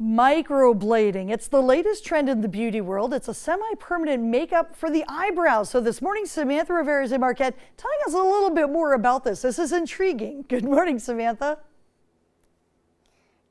Microblading. It's the latest trend in the beauty world. It's a semi-permanent makeup for the eyebrows. So this morning, Samantha Rivera is in Marquette telling us a little bit more about this. This is intriguing. Good morning, Samantha.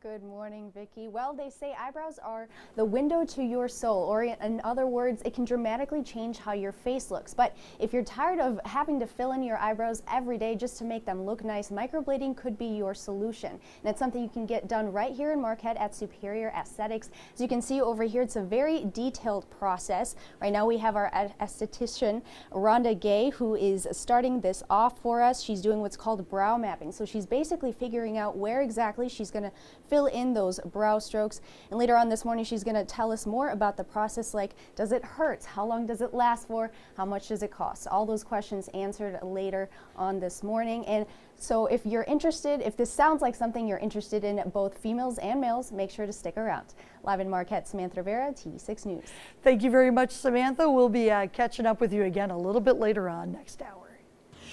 Good morning, Vicki. Well, they say eyebrows are the window to your soul, or in other words, it can dramatically change how your face looks. But if you're tired of having to fill in your eyebrows every day just to make them look nice, microblading could be your solution. And it's something you can get done right here in Marquette at Superior Aesthetics. As you can see over here, it's a very detailed process. Right now we have our esthetician, Rhonda Gay, who is starting this off for us. She's doing what's called brow mapping. So she's basically figuring out where exactly she's going to fill in those brow strokes, and later on this morning she's going to tell us more about the process, like does it hurt, how long does it last for, how much does it cost, all those questions answered later on this morning. And so if you're interested, if this sounds like something you're interested in, both females and males, make sure to stick around. Live in Marquette, Samantha Rivera, TV6 News. Thank you very much, Samantha. We'll be catching up with you again a little bit later on next hour.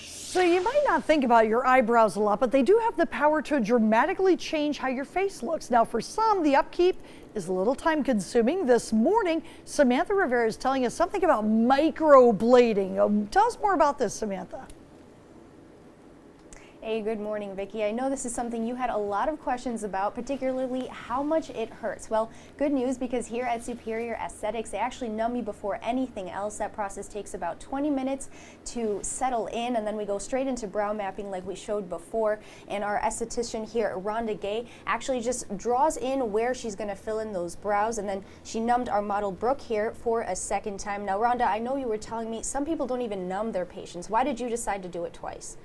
So you might not think about your eyebrows a lot, but they do have the power to dramatically change how your face looks. Now, for some, the upkeep is a little time consuming. This morning, Samantha Rivera is telling us something about microblading. Tell us more about this, Samantha. Hey, good morning, Vicki. I know this is something you had a lot of questions about, particularly how much it hurts. Well, good news, because here at Superior Aesthetics, they actually numb you before anything else. That process takes about 20 minutes to settle in, and then we go straight into brow mapping like we showed before. And our esthetician here, Rhonda Gay, actually just draws in where she's going to fill in those brows, and then she numbed our model Brooke here for a second time. Now, Rhonda, I know you were telling me some people don't even numb their patients. Why did you decide to do it twice?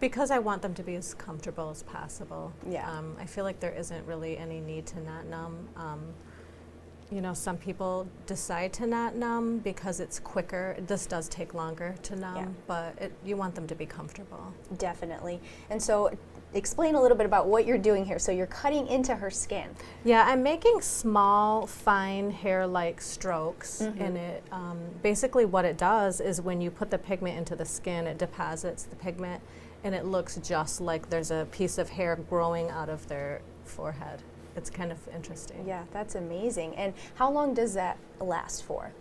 Because I want them to be as comfortable as possible. Yeah. I feel like there isn't really any need to not numb. You know, some people decide to not numb because it's quicker. This does take longer to numb, but you want them to be comfortable. Definitely. And so explain a little bit about what you're doing here. So you're cutting into her skin. Yeah, I'm making small, fine hair-like strokes in it. Basically what it does is when you put the pigment into the skin, it deposits the pigment, and it looks just like there's a piece of hair growing out of their forehead. It's kind of interesting. Yeah, that's amazing. And how long does that last for?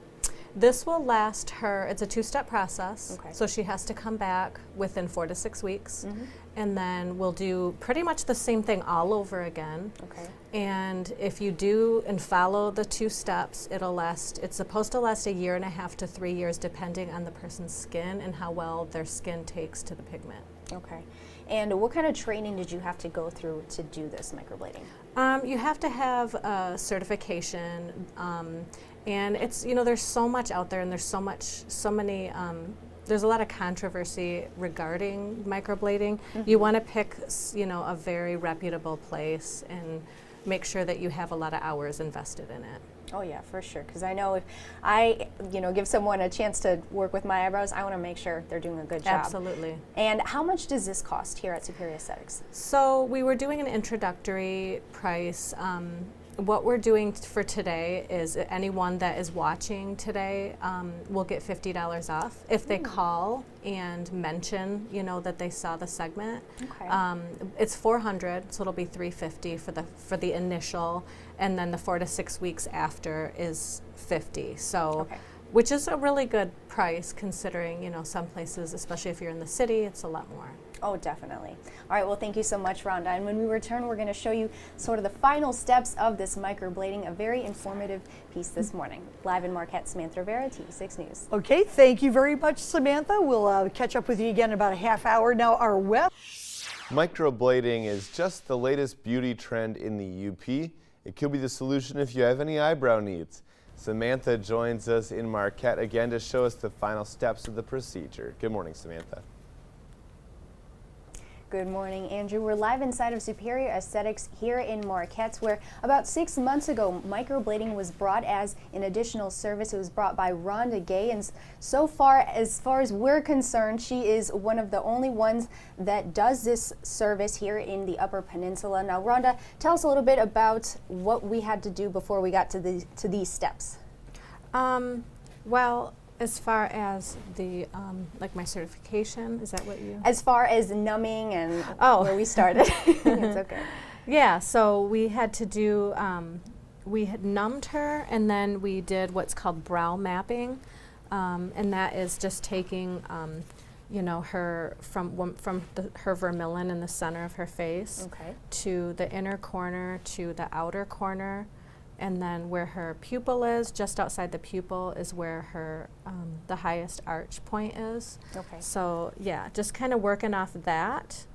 This will last her, it's a two-step process, Okay. so she has to come back within 4 to 6 weeks, and then we'll do pretty much the same thing all over again. Okay. And if you do and follow the 2 steps, it'll last, it's supposed to last 1.5 years to 3 years depending on the person's skin and how well their skin takes to the pigment. Okay. And what kind of training did you have to go through to do this microblading? You have to have a certification, and it's, you know, there's so much out there, and there's there's a lot of controversy regarding microblading. You want to pick, you know, a very reputable place and make sure that you have a lot of hours invested in it. Oh yeah, for sure. Because I know if I, give someone a chance to work with my eyebrows, I want to make sure they're doing a good job. Absolutely. And how much does this cost here at Superior Aesthetics? So we were doing an introductory price. What we're doing for today is anyone that is watching today will get $50 off if they call and mention, that they saw the segment. Okay. It's $400, so it'll be $350 for the initial, and then the 4 to 6 weeks after is $50. So, which is a really good price considering, some places, especially if you're in the city, it's a lot more. Oh, definitely. All right, well, thank you so much, Rhonda. And when we return, we're going to show you sort of the final steps of this microblading, a very informative piece this morning. Live in Marquette, Samantha Rivera, TV6 News. Okay, thank you very much, Samantha. We'll catch up with you again in about a half hour. Now, our web. Microblading is just the latest beauty trend in the UP. It could be the solution if you have any eyebrow needs. Samantha joins us in Marquette again to show us the final steps of the procedure. Good morning, Samantha. Good morning, Andrew. We're live inside of Superior Aesthetics here in Marquette, where about 6 months ago, microblading was brought as an additional service. It was brought by Rhonda Gay, and so far as we're concerned, she is one of the only ones that does this service here in the Upper Peninsula. Now, Rhonda, tell us a little bit about what we had to do before we got to these steps. Well, as far as the, like my certification, is that what you? As far as numbing and where we started. It's okay. Yeah, so we had to do, we had numbed her, and then we did what's called brow mapping, and that is just taking, you know, her from her vermilion in the center of her face to the inner corner to the outer corner, and then where her pupil is, just outside the pupil, is where her the highest arch point is. Okay. So yeah, just kind of working off of that,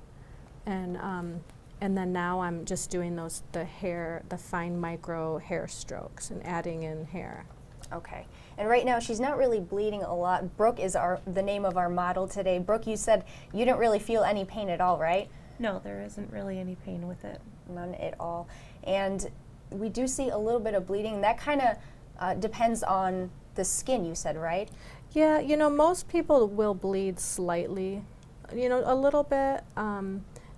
and then now I'm just doing the fine micro hair strokes and adding in hair. Okay. And right now she's not really bleeding a lot. Brooke is the name of our model today. Brooke, you said you didn't really feel any pain at all, right? No, there isn't really any pain with it. None at all. And we do see a little bit of bleeding. That kind of depends on the skin, you said, right? Yeah, you know, most people will bleed slightly. You know, a little bit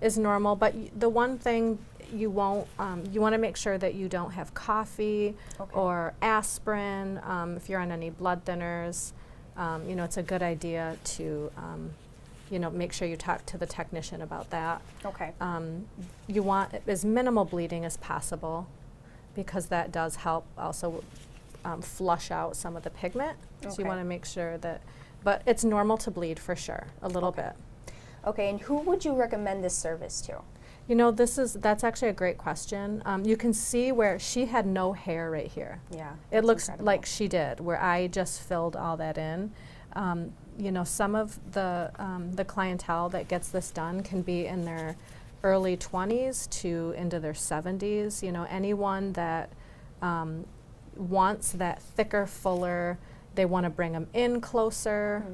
is normal, but the one thing you won't, you want to make sure that you don't have coffee or aspirin. If you're on any blood thinners, you know, it's a good idea to, you know, make sure you talk to the technician about that. Okay. You want as minimal bleeding as possible, because that does help also flush out some of the pigment. So you want to make sure that, but it's normal to bleed for sure, a little bit. Okay, and who would you recommend this service to? You know, that's actually a great question. You can see where she had no hair right here. Yeah. It looks incredible. like she did, where I just filled all that in. You know, some of the clientele that gets this done can be in their early 20s to into their 70s. You know, anyone that wants that thicker, fuller, they want to bring them in closer,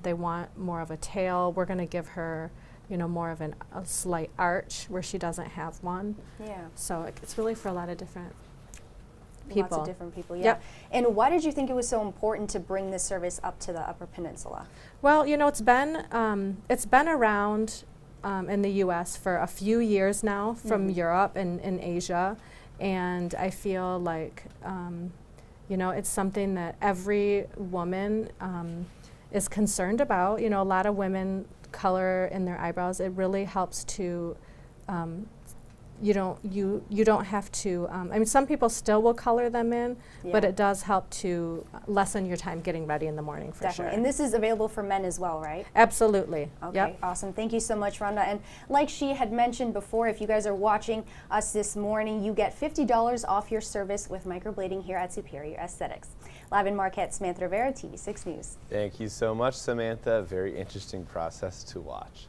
they want more of a tail. We're going to give her, you know, more of a slight arch where she doesn't have one. Yeah. So it's really for a lot of different people. Lots of different people, yeah. Yep. And why did you think it was so important to bring this service up to the Upper Peninsula? Well, you know, it's been around in the U.S. for a few years now, from Europe and Asia, and I feel like you know, it's something that every woman is concerned about. You know, a lot of women color in their eyebrows. It really helps to you don't have to, I mean, some people still will color them in, but it does help to lessen your time getting ready in the morning, for Definitely. sure. And this is available for men as well, right? Absolutely. Okay, Yep. awesome. Thank you so much, Rhonda. And like she had mentioned before, if you guys are watching us this morning, you get $50 off your service with microblading here at Superior Aesthetics. Live in Marquette, Samantha Rivera, TV6 News. Thank you so much, Samantha. Very interesting process to watch.